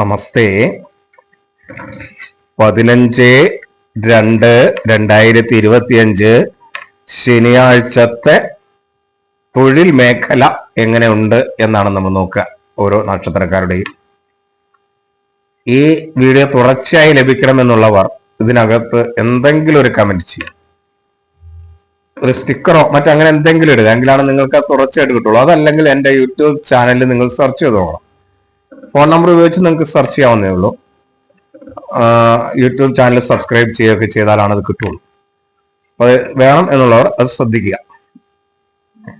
നമസ്തേ. 15/2/2025 ശനിയാഴ്ചത്തെ തൊഴിൽ മേഖല എങ്ങനെയുണ്ട് എന്നാണ് നമ്മൾ നോക്കുക. ഓരോ നക്ഷത്രക്കാരുടെയും ഈ വീഡിയോ തുടർച്ചയായി ലഭിക്കണമെന്നുള്ളവർ ഇതിനകത്ത് എന്തെങ്കിലും ഒരു കമന്റ് ചെയ്യും, ഒരു സ്റ്റിക്കറോ മറ്റങ്ങനെ എന്തെങ്കിലും ഇടുക, എങ്കിലാണ് നിങ്ങൾക്ക് തുടർച്ചയായിട്ട് കിട്ടുള്ളൂ. അതല്ലെങ്കിൽ എൻ്റെ യൂട്യൂബ് ചാനലിൽ നിങ്ങൾ സെർച്ച് ചെയ്ത് നോക്കണം. ഫോൺ നമ്പർ ഉപയോഗിച്ച് നിങ്ങൾക്ക് സെർച്ച് ചെയ്യാവുന്നേ ഉള്ളൂ. യൂട്യൂബ് ചാനൽ സബ്സ്ക്രൈബ് ചെയ്യുകയൊക്കെ ചെയ്താലാണ് അത് കിട്ടുള്ളൂ. അപ്പോൾ വേണം എന്നുള്ളവർ അത് ശ്രദ്ധിക്കുക.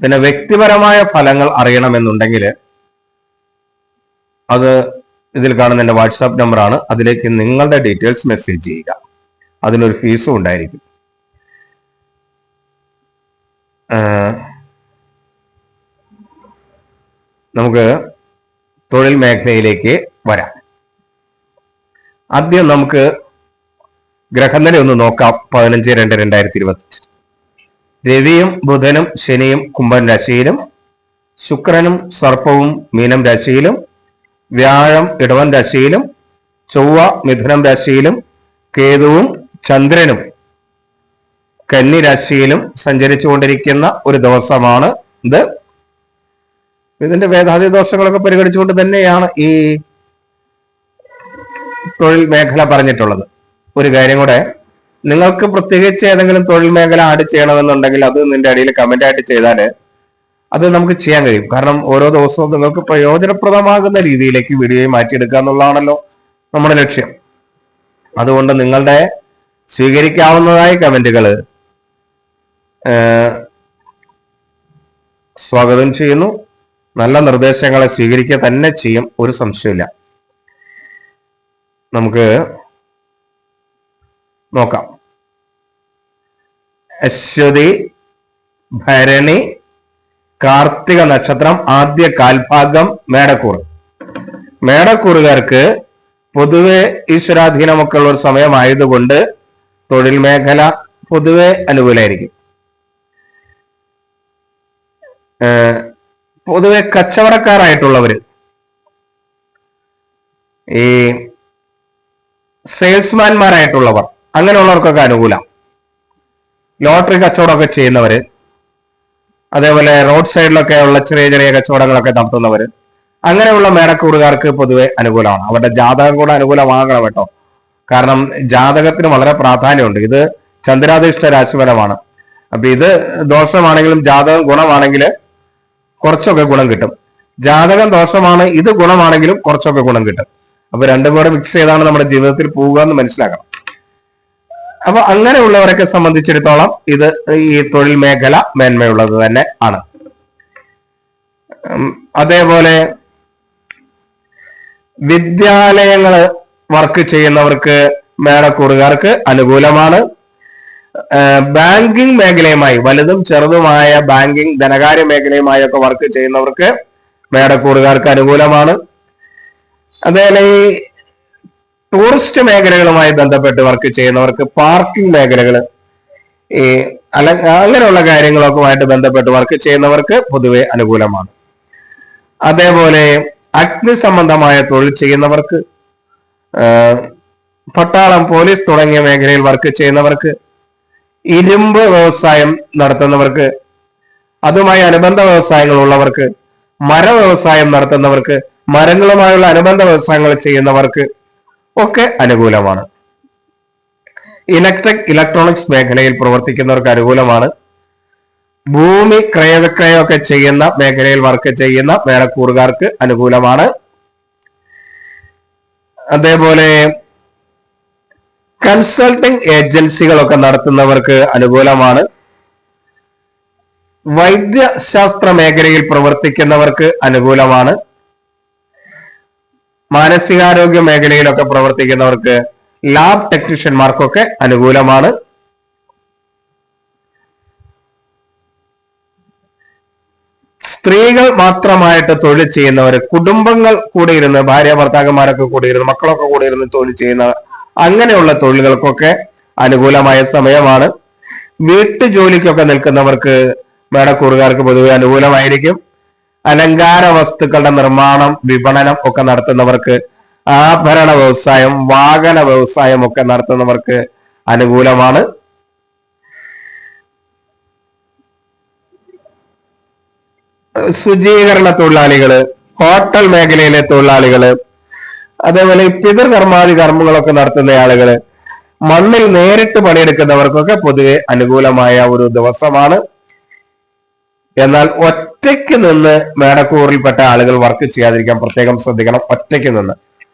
പിന്നെ വ്യക്തിപരമായ ഫലങ്ങൾ അറിയണമെന്നുണ്ടെങ്കിൽ അത് ഇതിൽ കാണുന്ന എൻ്റെ വാട്സാപ്പ് നമ്പറാണ്. അതിലേക്ക് നിങ്ങളുടെ ഡീറ്റെയിൽസ് മെസ്സേജ് ചെയ്യുക. അതിനൊരു ഫീസും ഉണ്ടായിരിക്കും. നമുക്ക് തൊഴിൽ മേഖലയിലേക്ക് വരാം. ആദ്യം നമുക്ക് ഗ്രഹനില ഒന്ന് നോക്കാം. 15/2/2025 രവിയും ബുധനും ശനിയും കുംഭൻ രാശിയിലും, ശുക്രനും സർപ്പവും മീനം രാശിയിലും, വ്യാഴം ഇടവൻ രാശിയിലും, ചൊവ്വ മിഥുനം രാശിയിലും, കേതുവും ചന്ദ്രനും കന്നി രാശിയിലും സഞ്ചരിച്ചുകൊണ്ടിരിക്കുന്ന ഒരു ദിവസമാണ് ഇത്. ഇതിന്റെ വേദാതി ദോഷങ്ങളൊക്കെ പരിഗണിച്ചുകൊണ്ട് തന്നെയാണ് ഈ തൊഴിൽ മേഖല പറഞ്ഞിട്ടുള്ളത്. ഒരു കാര്യം കൂടെ, നിങ്ങൾക്ക് പ്രത്യേകിച്ച് ഏതെങ്കിലും തൊഴിൽ മേഖല ആഡ് ചെയ്യണമെന്നുണ്ടെങ്കിൽ അത് നിന്റെ അടിയിൽ കമന്റ് ആയിട്ട് ചെയ്താൽ അത് നമുക്ക് ചെയ്യാൻ കഴിയും. കാരണം ഓരോ ദിവസവും നിങ്ങൾക്ക് പ്രയോജനപ്രദമാകുന്ന രീതിയിലേക്ക് വീഡിയോയെ മാറ്റിയെടുക്കുക എന്നുള്ളതാണല്ലോ നമ്മുടെ ലക്ഷ്യം. അതുകൊണ്ട് നിങ്ങളുടെ സ്വീകരിക്കാവുന്നതായ കമന്റുകൾ സ്വാഗതം ചെയ്യുന്നു. നല്ല നിർദ്ദേശങ്ങളെ സ്വീകരിക്കുക തന്നെ ചെയ്യും, ഒരു സംശയമില്ല. നമുക്ക് നോക്കാം. അശ്വതി, ഭരണി, കാർത്തിക നക്ഷത്രം ആദ്യ കാൽഭാഗം മേടക്കൂർ. മേടക്കൂറുകാർക്ക് പൊതുവെ ഈശ്വരാധീനമൊക്കെ ഉള്ള ഒരു സമയമായതുകൊണ്ട് തൊഴിൽ മേഖല പൊതുവെ അനുകൂലമായിരിക്കും. പൊതുവെ കച്ചവടക്കാരായിട്ടുള്ളവര്, ഈ സെയിൽസ്മാൻമാരായിട്ടുള്ളവർ, അങ്ങനെയുള്ളവർക്കൊക്കെ അനുകൂലം. ലോട്ടറി കച്ചവടമൊക്കെ ചെയ്യുന്നവര്, അതേപോലെ റോഡ് സൈഡിലൊക്കെ ഉള്ള ചെറിയ ചെറിയ കച്ചവടങ്ങളൊക്കെ നടത്തുന്നവര്, അങ്ങനെയുള്ള മേടക്കൂറുകാർക്ക് പൊതുവെ അനുകൂലമാണ്. അവരുടെ ജാതകം കൂടെ അനുകൂലമാകണം കേട്ടോ. കാരണം ജാതകത്തിന് വളരെ പ്രാധാന്യമുണ്ട്. ഇത് ചന്ദ്രാധിഷ്ഠ രാശിഫലമാണ്. അപ്പൊ ഇത് ദോഷമാണെങ്കിലും ജാതകം ഗുണമാണെങ്കിൽ കുറച്ചൊക്കെ ഗുണം കിട്ടും. ജാതകം ദോഷമാണ്, ഇത് ഗുണമാണെങ്കിലും കുറച്ചൊക്കെ ഗുണം കിട്ടും. അപ്പൊ രണ്ടും കൂടെ മിക്സ് ചെയ്താണ് നമ്മുടെ ജീവിതത്തിൽ പോവുക എന്ന് മനസ്സിലാക്കണം. അപ്പൊ അങ്ങനെയുള്ളവരൊക്കെ സംബന്ധിച്ചിടത്തോളം ഇത് ഈ തൊഴിൽ മേഖല മേന്മയുള്ളത് തന്നെ ആണ്. അതേപോലെ വിദ്യാലയങ്ങള് വർക്ക് ചെയ്യുന്നവർക്ക് മേടക്കൂറുകാർക്ക് അനുകൂലമാണ്. ബാങ്കിങ് മേഖലയുമായി, വലുതും ചെറുതുമായ ബാങ്കിങ് ധനകാര്യ മേഖലയുമായി ഒക്കെ വർക്ക് ചെയ്യുന്നവർക്ക് മേടക്കൂറുകാർക്ക് അനുകൂലമാണ്. അതേപോലെ ഈ ടൂറിസ്റ്റ് മേഖലകളുമായി ബന്ധപ്പെട്ട് വർക്ക് ചെയ്യുന്നവർക്ക്, പാർക്കിംഗ് മേഖലകള്, ഈ അങ്ങനെയുള്ള കാര്യങ്ങളൊക്കെ ബന്ധപ്പെട്ട് വർക്ക് ചെയ്യുന്നവർക്ക് പൊതുവെ അനുകൂലമാണ്. അതേപോലെ അഗ്നി സംബന്ധമായ തൊഴിൽ ചെയ്യുന്നവർക്ക്, പട്ടാളം, പോലീസ് തുടങ്ങിയ മേഖലയിൽ വർക്ക് ചെയ്യുന്നവർക്ക്, ഇരുമ്പ് വ്യവസായം നടത്തുന്നവർക്ക്, അതുമായി അനുബന്ധ വ്യവസായങ്ങൾ ഉള്ളവർക്ക്, മര വ്യവസായം നടത്തുന്നവർക്ക്, മരങ്ങളുമായുള്ള അനുബന്ധ വ്യവസായങ്ങൾ ചെയ്യുന്നവർക്ക് ഒക്കെ അനുകൂലമാണ്. ഇലക്ട്രോണിക്സ് മേഖലയിൽ പ്രവർത്തിക്കുന്നവർക്ക് അനുകൂലമാണ്. ഭൂമി ക്രയവിക്രയമൊക്കെ ചെയ്യുന്ന മേഖലയിൽ വർക്ക് ചെയ്യുന്ന മേടക്കൂറുകാർക്ക് അനുകൂലമാണ്. അതേപോലെ കൺസൾട്ടിംഗ് ഏജൻസികളൊക്കെ നടത്തുന്നവർക്ക് അനുകൂലമാണ്. വൈദ്യശാസ്ത്ര മേഖലയിൽ പ്രവർത്തിക്കുന്നവർക്ക് അനുകൂലമാണ്. മാനസികാരോഗ്യ മേഖലയിലൊക്കെ പ്രവർത്തിക്കുന്നവർക്ക്, ലാബ് ടെക്നീഷ്യന്മാർക്കൊക്കെ അനുകൂലമാണ്. സ്ത്രീകൾ മാത്രമായിട്ട് തൊഴിൽ ചെയ്യുന്നവര്, കുടുംബങ്ങൾ കൂടെ ഇരുന്ന്, ഭാര്യ ഭർത്താക്കന്മാരൊക്കെ കൂടെ ഇരുന്ന്, മക്കളൊക്കെ കൂടെ ഇരുന്ന് തൊഴിൽ ചെയ്യുന്ന അങ്ങനെയുള്ള തൊഴിലുകൾക്കൊക്കെ അനുകൂലമായ സമയമാണ്. വീട്ടുജോലിക്കൊക്കെ നിൽക്കുന്നവർക്ക് മേടക്കൂറുകാർക്ക് പൊതുവെ അനുകൂലമായിരിക്കും. അലങ്കാര വസ്തുക്കളുടെ നിർമ്മാണം, വിപണനം ഒക്കെ നടത്തുന്നവർക്ക് ആഭരണ വ്യവസായം, വാഹന വ്യവസായം ഒക്കെ നടത്തുന്നവർക്ക് അനുകൂലമാണ്. ശുചീകരണ തൊഴിലാളികള്, ഹോട്ടൽ മേഖലയിലെ തൊഴിലാളികള്, അതേപോലെ പിതൃകർമാദി കർമ്മങ്ങളൊക്കെ നടത്തുന്ന ആളുകള്, മണ്ണിൽ നേരിട്ട് പണിയെടുക്കുന്നവർക്കൊക്കെ പൊതുവെ അനുകൂലമായ ഒരു ദിവസമാണ്. എന്നാൽ ഒറ്റയ്ക്ക് നിന്ന് മേടക്കൂറിൽപ്പെട്ട ആളുകൾ വർക്ക് ചെയ്യാതിരിക്കാൻ പ്രത്യേകം ശ്രദ്ധിക്കണം. ഒറ്റയ്ക്ക് നിന്ന്,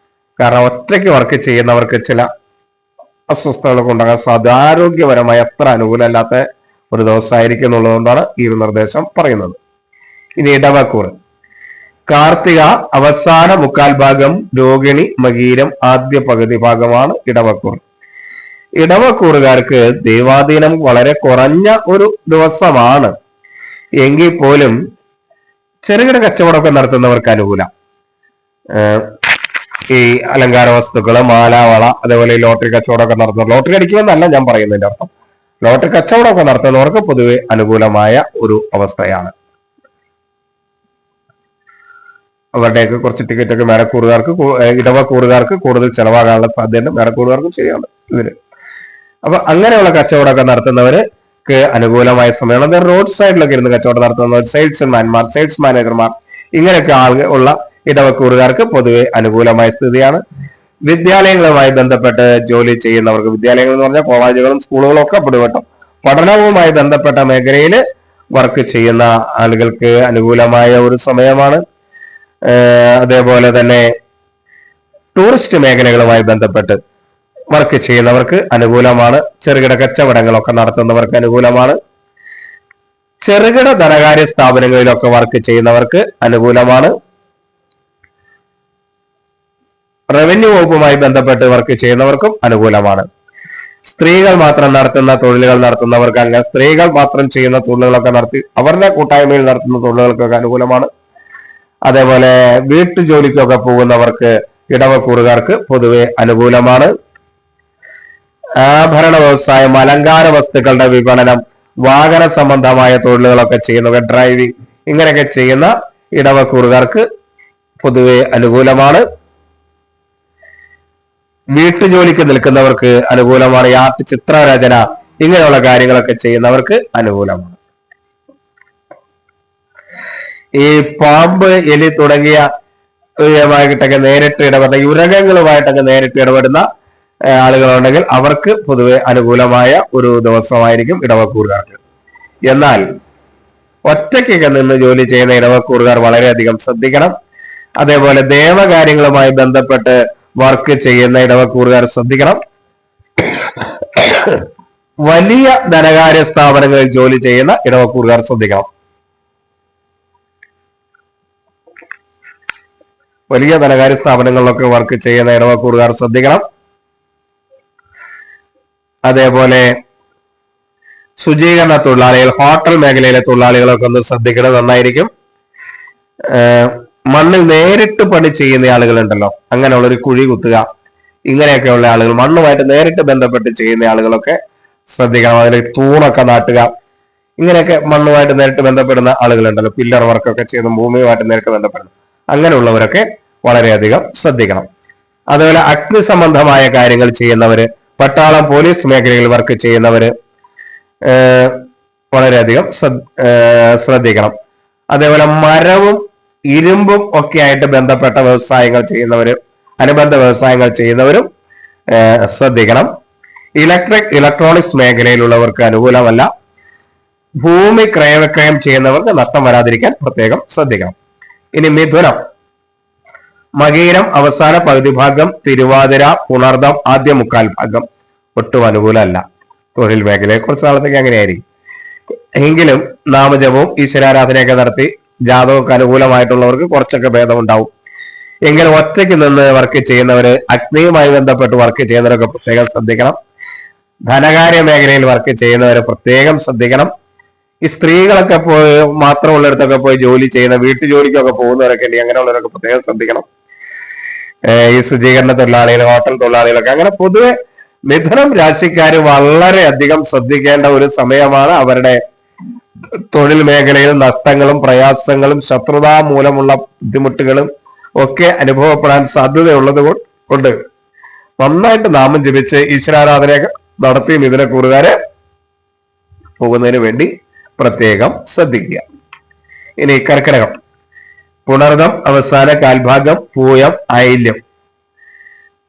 കാരണം ഒറ്റയ്ക്ക് വർക്ക് ചെയ്യുന്നവർക്ക് ചില അസ്വസ്ഥതകളൊക്കെ ഉണ്ടാകാൻ സാധ്യത. ആരോഗ്യപരമായി അത്ര അനുകൂലമല്ലാത്ത ഒരു ദിവസമായിരിക്കും എന്നുള്ളതുകൊണ്ടാണ് ഈ ഒരു നിർദ്ദേശം പറയുന്നത്. ഇനി ഇടവക്കൂർ. കാർത്തിക അവസാന മുക്കാൽ ഭാഗം, രോഹിണി മകീരം ആദ്യ പകുതി ഭാഗമാണ് ഇടവക്കൂർ. ഇടവക്കൂറുകാർക്ക് ദൈവാധീനം വളരെ കുറഞ്ഞ ഒരു ദിവസമാണ്. എങ്കിൽ പോലും ചെറുകിട കച്ചവടമൊക്കെ നടത്തുന്നവർക്ക് അനുകൂലം. ഈ അലങ്കാര വസ്തുക്കള്, മാല, വള, അതേപോലെ ലോട്ടറി കച്ചവടമൊക്കെ നടത്തുന്ന, ലോട്ടറി അടിക്കുമെന്നല്ല ഞാൻ പറയുന്നതിന്റെ അർത്ഥം, ലോട്ടറി കച്ചവടമൊക്കെ നടത്തുന്നവർക്ക് പൊതുവെ അനുകൂലമായ ഒരു അവസ്ഥയാണ്. അവരുടെയൊക്കെ കുറച്ച് ടിക്കറ്റൊക്കെ മേടക്കൂറുകാർക്ക്, ഇടവക്കൂറുകാർക്ക് കൂടുതൽ ചെലവാകാനുള്ള സാധ്യത മേടക്കൂറുകാർക്കും ശരിയാണ് ഇതിന്. അപ്പൊ അങ്ങനെയുള്ള കച്ചവടമൊക്കെ നടത്തുന്നവർക്ക് അനുകൂലമായ സമയമാണ്. റോഡ് സൈഡിലൊക്കെ ഇരുന്ന് കച്ചവടം നടത്തുന്നവർ, സെയിൽസ്മാൻമാർ, സെയിൽസ് മാനേജർമാർ, ഇങ്ങനെയൊക്കെ ആളുകൾ ഉള്ള ഇടവക്കൂറുകാർക്ക് പൊതുവെ അനുകൂലമായ സ്ഥിതിയാണ്. വിദ്യാലയങ്ങളുമായി ബന്ധപ്പെട്ട് ജോലി ചെയ്യുന്നവർക്ക്, വിദ്യാലയങ്ങൾ എന്ന് പറഞ്ഞാൽ കോളേജുകളും സ്കൂളുകളും ഒക്കെ പെടുവട്ടോ, പഠനവുമായി ബന്ധപ്പെട്ട മേഖലയിൽ വർക്ക് ചെയ്യുന്ന ആളുകൾക്ക് അനുകൂലമായ ഒരു സമയമാണ്. അതേപോലെ തന്നെ ടൂറിസ്റ്റ് മേഖലകളുമായി ബന്ധപ്പെട്ട് വർക്ക് ചെയ്യുന്നവർക്ക് അനുകൂലമാണ്. ചെറുകിട കച്ചവടങ്ങളൊക്കെ നടത്തുന്നവർക്ക് അനുകൂലമാണ്. ചെറുകിട ധനകാര്യ സ്ഥാപനങ്ങളിലൊക്കെ വർക്ക് ചെയ്യുന്നവർക്ക് അനുകൂലമാണ്. റവന്യൂ വകുപ്പുമായി ബന്ധപ്പെട്ട് വർക്ക് ചെയ്യുന്നവർക്കും അനുകൂലമാണ്. സ്ത്രീകൾ മാത്രം നടത്തുന്ന തൊഴിലുകൾ നടത്തുന്നവർക്ക്, അങ്ങനെ സ്ത്രീകൾ മാത്രം ചെയ്യുന്ന തൊഴിലുകളൊക്കെ നടത്തി അവരുടെ കൂട്ടായ്മയിൽ നടത്തുന്ന തൊഴിലുകൾക്കൊക്കെ അനുകൂലമാണ്. അതേപോലെ വീട്ടുജോലിക്കൊക്കെ പോകുന്നവർക്ക്, ഇടവക്കൂറുകാർക്ക് പൊതുവെ അനുകൂലമാണ്. ആഭരണ വ്യവസായം, അലങ്കാര വസ്തുക്കളുടെ വിപണനം, വാഹന സംബന്ധമായ തൊഴിലുകളൊക്കെ ചെയ്യുന്നവർ, ഡ്രൈവിംഗ്, ഇങ്ങനെയൊക്കെ ചെയ്യുന്ന ഇടവക്കൂറുകാർക്ക് പൊതുവെ അനുകൂലമാണ്. വീട്ടുജോലിക്ക് നിൽക്കുന്നവർക്ക് അനുകൂലമാണ്. ആർട്ട്, ചിത്രരചന, ഇങ്ങനെയുള്ള കാര്യങ്ങളൊക്കെ ചെയ്യുന്നവർക്ക് അനുകൂലമാണ്. ഈ പാമ്പ്, എലി തുടങ്ങിയ ായിട്ടൊക്കെ നേരിട്ട് ഇടപെടുന്ന, ഉരകങ്ങളുമായിട്ടൊക്കെ നേരിട്ട് ഇടപെടുന്ന ആളുകളുണ്ടെങ്കിൽ അവർക്ക് പൊതുവെ അനുകൂലമായ ഒരു ദിവസമായിരിക്കും ഇടവക്കൂറുകാർക്ക്. എന്നാൽ ഒറ്റയ്ക്കൊക്കെ നിന്ന് ജോലി ചെയ്യുന്ന ഇടവക്കൂറുകാർ വളരെയധികം ശ്രദ്ധിക്കണം. അതേപോലെ ദേവകാര്യങ്ങളുമായി ബന്ധപ്പെട്ട് വർക്ക് ചെയ്യുന്ന ഇടവക്കൂറുകാർ ശ്രദ്ധിക്കണം. വലിയ ധനകാര്യ സ്ഥാപനങ്ങളിൽ ജോലി ചെയ്യുന്ന ഇടവക്കൂറുകാർ ശ്രദ്ധിക്കണം. വലിയ ധനകാര്യ സ്ഥാപനങ്ങളിലൊക്കെ വർക്ക് ചെയ്യുന്ന ഇടവക്കൂറുകാർ ശ്രദ്ധിക്കണം. അതേപോലെ ശുചീകരണ തൊഴിലാളികൾ, ഹോട്ടൽ മേഖലയിലെ തൊഴിലാളികളൊക്കെ ഒന്ന് ശ്രദ്ധിക്കുന്നത് നന്നായിരിക്കും. മണ്ണിൽ നേരിട്ട് പണി ചെയ്യുന്ന ആളുകളുണ്ടല്ലോ, അങ്ങനെയുള്ളൊരു കുഴി കുത്തുക, ഇങ്ങനെയൊക്കെയുള്ള ആളുകൾ, മണ്ണുമായിട്ട് നേരിട്ട് ബന്ധപ്പെട്ട് ചെയ്യുന്ന ആളുകളൊക്കെ ശ്രദ്ധിക്കണം. അതിൽ തൂണൊക്കെ നാട്ടുക, ഇങ്ങനെയൊക്കെ മണ്ണുമായിട്ട് നേരിട്ട് ബന്ധപ്പെടുന്ന ആളുകളുണ്ടല്ലോ, പില്ലർ വർക്കൊക്കെ ചെയ്യുന്ന, ഭൂമിയുമായിട്ട് നേരിട്ട് ബന്ധപ്പെടുന്ന, അങ്ങനെയുള്ളവരൊക്കെ വളരെയധികം ശ്രദ്ധിക്കണം. അതുപോലെ അഗ്നി സംബന്ധമായ കാര്യങ്ങൾ ചെയ്യുന്നവര്, പട്ടാളം, പോലീസ് മേഖലയിൽ വർക്ക് ചെയ്യുന്നവര് വളരെയധികം ശ്രദ്ധിക്കണം. അതേപോലെ മരവും ഇരുമ്പും ഒക്കെ ആയിട്ട് ബന്ധപ്പെട്ട വ്യവസായങ്ങൾ ചെയ്യുന്നവര്, അനുബന്ധ വ്യവസായങ്ങൾ ചെയ്യുന്നവരും ശ്രദ്ധിക്കണം. ഇലക്ട്രോണിക്സ് മേഖലയിലുള്ളവർക്ക് അനുകൂലമല്ല. ഭൂമി ക്രയവിക്രയം ചെയ്യുന്നവർക്ക് നഷ്ടം വരാതിരിക്കാൻ പ്രത്യേകം ശ്രദ്ധിക്കണം. ഇനി മിഥുനം. മകീരം അവസാന പകുതി ഭാഗം, തിരുവാതിര, പുണർദം ആദ്യ മുക്കാൽ ഭാഗം ഒട്ടും അനുകൂലമല്ല. തൊഴിൽ മേഖലയെ കുറച്ച് നാളത്തേക്ക് അങ്ങനെയായിരിക്കും. എങ്കിലും നാമജപവും ഈശ്വരാരാധനയൊക്കെ നടത്തി ജാതകമൊക്കെ അനുകൂലമായിട്ടുള്ളവർക്ക് കുറച്ചൊക്കെ ഭേദമുണ്ടാവും. എങ്കിലും ഒറ്റയ്ക്ക് നിന്ന് വർക്ക് ചെയ്യുന്നവര്, അഗ്നിയുമായി ബന്ധപ്പെട്ട് വർക്ക് ചെയ്യുന്നവരൊക്കെ പ്രത്യേകം ശ്രദ്ധിക്കണം. ധനകാര്യ മേഖലയിൽ വർക്ക് ചെയ്യുന്നവരെ പ്രത്യേകം ശ്രദ്ധിക്കണം. ഈ സ്ത്രീകളൊക്കെ പോയി മാത്രമുള്ളിടത്തൊക്കെ പോയി ജോലി ചെയ്യുന്ന, വീട്ടു ജോലിക്കൊക്കെ പോകുന്നവരൊക്കെ ഉണ്ടെങ്കിൽ അങ്ങനെയുള്ളവരൊക്കെ പ്രത്യേകം ശ്രദ്ധിക്കണം. ഈ ശുചീകരണ തൊഴിലാളികൾ, ഹോട്ടൽ തൊഴിലാളികളൊക്കെ, അങ്ങനെ പൊതുവെ മിഥുനം രാശിക്കാർ വളരെയധികം ശ്രദ്ധിക്കേണ്ട ഒരു സമയമാണ്. അവരുടെ തൊഴിൽ മേഖലയിൽ നഷ്ടങ്ങളും പ്രയാസങ്ങളും ശത്രുതാ മൂലമുള്ള ബുദ്ധിമുട്ടുകളും ഒക്കെ അനുഭവപ്പെടാൻ സാധ്യതയുള്ളത് കൊണ്ട് ഉണ്ട്. നന്നായിട്ട് നാമം ജപിച്ച് ഈശ്വരാരാധനയൊക്കെ നടത്തി മിഥുനക്കൂറുകാരെ പോകുന്നതിന് വേണ്ടി പ്രത്യേകം ശ്രദ്ധിക്കുക. ഇനി കർക്കിടകം, പുണർദം അവസാന കാൽഭാഗം, പൂയം, ആയില്യം.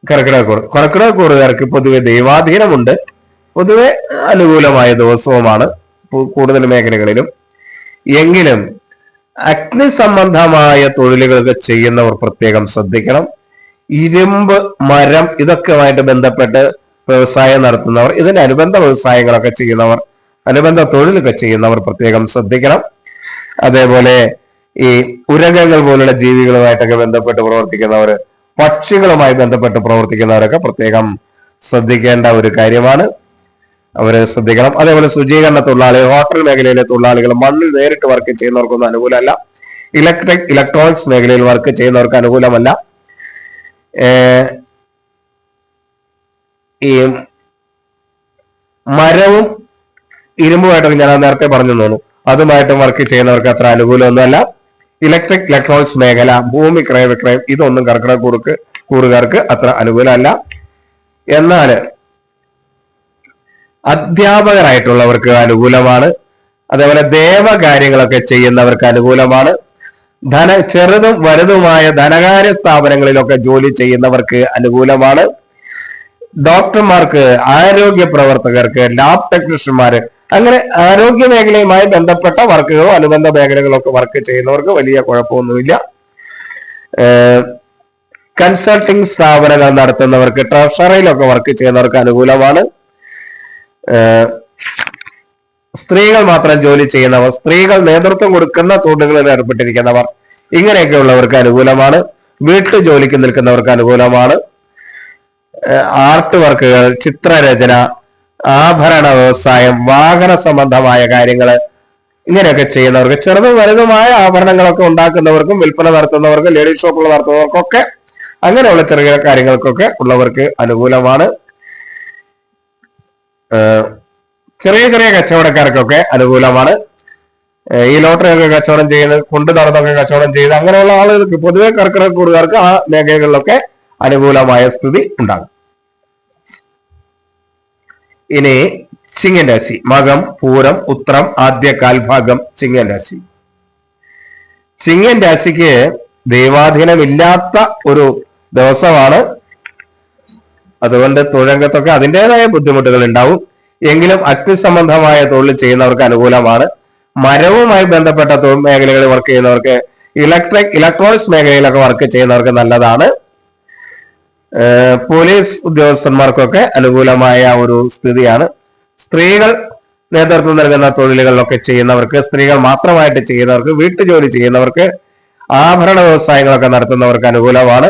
കർക്കിടകക്കൂറുകാർക്ക് പൊതുവെ ദൈവാധീനമുണ്ട്. പൊതുവെ അനുകൂലമായ ദിവസവുമാണ് കൂടുതൽ മേഖലകളിലും. എങ്കിലും അഗ്നി സംബന്ധമായ തൊഴിലുകളൊക്കെ ചെയ്യുന്നവർ പ്രത്യേകം ശ്രദ്ധിക്കണം. ഇരുമ്പ്, മരം ഇതൊക്കെയുമായിട്ട് ബന്ധപ്പെട്ട് വ്യവസായം നടത്തുന്നവർ, ഇതിന് അനുബന്ധ വ്യവസായങ്ങളൊക്കെ ചെയ്യുന്നവർ, അനുബന്ധ തൊഴിലൊക്കെ ചെയ്യുന്നവർ പ്രത്യേകം ശ്രദ്ധിക്കണം. അതേപോലെ ഈ ഉരകങ്ങൾ പോലുള്ള ജീവികളുമായിട്ടൊക്കെ ബന്ധപ്പെട്ട് പ്രവർത്തിക്കുന്നവർ, പക്ഷികളുമായി ബന്ധപ്പെട്ട് പ്രവർത്തിക്കുന്നവരൊക്കെ പ്രത്യേകം ശ്രദ്ധിക്കേണ്ട ഒരു കാര്യമാണ്. അവര് ശ്രദ്ധിക്കണം. അതേപോലെ ശുചീകരണ തൊഴിലാളികൾ, ഹോട്ടൽ മേഖലയിലെ തൊഴിലാളികൾ, മണ്ണിൽ നേരിട്ട് വർക്ക് ചെയ്യുന്നവർക്കൊന്നും അനുകൂലമല്ല. ഇലക്ട്രോണിക്സ് മേഖലയിൽ വർക്ക് ചെയ്യുന്നവർക്ക് അനുകൂലമല്ല. ഈ മരവും ഇരുമ്പുമായിട്ടൊക്കെ ഞാൻ നേരത്തെ പറഞ്ഞു തോന്നുന്നു, അതുമായിട്ടും വർക്ക് ചെയ്യുന്നവർക്ക് അത്ര അനുകൂലമൊന്നുമല്ല. ഇലക്ട്രോണിക്സ് മേഖല, ഭൂമി ക്രയവിക്രയം, ഇതൊന്നും കൂറുകാർക്ക് അത്ര അനുകൂലമല്ല. എന്നാൽ അധ്യാപകരായിട്ടുള്ളവർക്ക് അനുകൂലമാണ്. അതേപോലെ ദേവകാര്യങ്ങളൊക്കെ ചെയ്യുന്നവർക്ക് അനുകൂലമാണ്. ചെറുതും വലുതുമായ ധനകാര്യ സ്ഥാപനങ്ങളിലൊക്കെ ജോലി ചെയ്യുന്നവർക്ക് അനുകൂലമാണ്. ഡോക്ടർമാർക്ക്, ആരോഗ്യ പ്രവർത്തകർക്ക്, ലാബ് ടെക്നീഷ്യന്മാര്, അങ്ങനെ ആരോഗ്യ മേഖലയുമായി ബന്ധപ്പെട്ട വർക്കുകളോ അനുബന്ധ മേഖലകളൊക്കെ വർക്ക് ചെയ്യുന്നവർക്ക് വലിയ കുഴപ്പമൊന്നുമില്ല. കൺസൾട്ടിംഗ് സ്ഥാപനങ്ങൾ നടത്തുന്നവർക്ക്, ട്രഷറിയിലൊക്കെ വർക്ക് ചെയ്യുന്നവർക്ക് അനുകൂലമാണ്. സ്ത്രീകൾ മാത്രം ജോലി ചെയ്യുന്നവർ, സ്ത്രീകൾ നേതൃത്വം കൊടുക്കുന്ന തൊഴിലുകളിൽ ഏർപ്പെട്ടിരിക്കുന്നവർ, ഇങ്ങനെയൊക്കെയുള്ളവർക്ക് അനുകൂലമാണ്. വീട്ടു ജോലിക്ക് നിൽക്കുന്നവർക്ക് അനുകൂലമാണ്. ആർട്ട് വർക്കുകൾ, ചിത്രരചന, ആഭരണ വ്യവസായം, വാഹന സംബന്ധമായ കാര്യങ്ങൾ, ഇങ്ങനെയൊക്കെ ചെയ്യുന്നവർക്ക്, ചെറുതും വലുതുമായ ആഭരണങ്ങളൊക്കെ ഉണ്ടാക്കുന്നവർക്കും വിൽപ്പന നടത്തുന്നവർക്കും ലേഡീസ് ഷോപ്പുകൾ നടത്തുന്നവർക്കൊക്കെ, അങ്ങനെയുള്ള ചെറിയ കാര്യങ്ങൾക്കൊക്കെ ഉള്ളവർക്ക് അനുകൂലമാണ്. ചെറിയ ചെറിയ കച്ചവടക്കാർക്കൊക്കെ അനുകൂലമാണ്. ഈ ലോട്ടറി ഒക്കെ കച്ചവടം ചെയ്ത്, കൊണ്ട് നടന്നൊക്കെ കച്ചവടം ചെയ്ത് അങ്ങനെയുള്ള ആളുകൾക്ക്, പൊതുവെ കർക്കിടകക്കൂറുകാർക്ക് ആ മേഖലകളിലൊക്കെ അനുകൂലമായ സ്ഥിതി ഉണ്ടാകും. ഇനി ചിങ്ങൻ രാശി, മകം, പൂരം, ഉത്രം, ആദ്യ കാൽഭാഗം ചിങ്ങൻ രാശി. ചിങ്ങൻ രാശിക്ക് ദൈവാധീനമില്ലാത്ത ഒരു ദിവസമാണ്. അതുകൊണ്ട് തൊഴിലംഗത്തൊക്കെ അതിൻ്റെതായ ബുദ്ധിമുട്ടുകൾ ഉണ്ടാവും. എങ്കിലും അഗ്നി സംബന്ധമായ തൊഴിൽ ചെയ്യുന്നവർക്ക് അനുകൂലമാണ്. മരവുമായി ബന്ധപ്പെട്ട മേഖലകളിൽ വർക്ക് ചെയ്യുന്നവർക്ക്, ഇലക്ട്രോണിക്സ് മേഖലയിലൊക്കെ വർക്ക് ചെയ്യുന്നവർക്ക് നല്ലതാണ്. പോലീസ് ഉദ്യോഗസ്ഥന്മാർക്കൊക്കെ അനുകൂലമായ ഒരു സ്ഥിതിയാണ്. സ്ത്രീകൾ നേതൃത്വം നൽകുന്ന തൊഴിലുകളിലൊക്കെ ചെയ്യുന്നവർക്ക്, സ്ത്രീകൾ മാത്രമായിട്ട് ചെയ്യുന്നവർക്ക്, വീട്ടുജോലി ചെയ്യുന്നവർക്ക്, ആഭരണ വ്യവസായങ്ങളൊക്കെ നടത്തുന്നവർക്ക് അനുകൂലമാണ്.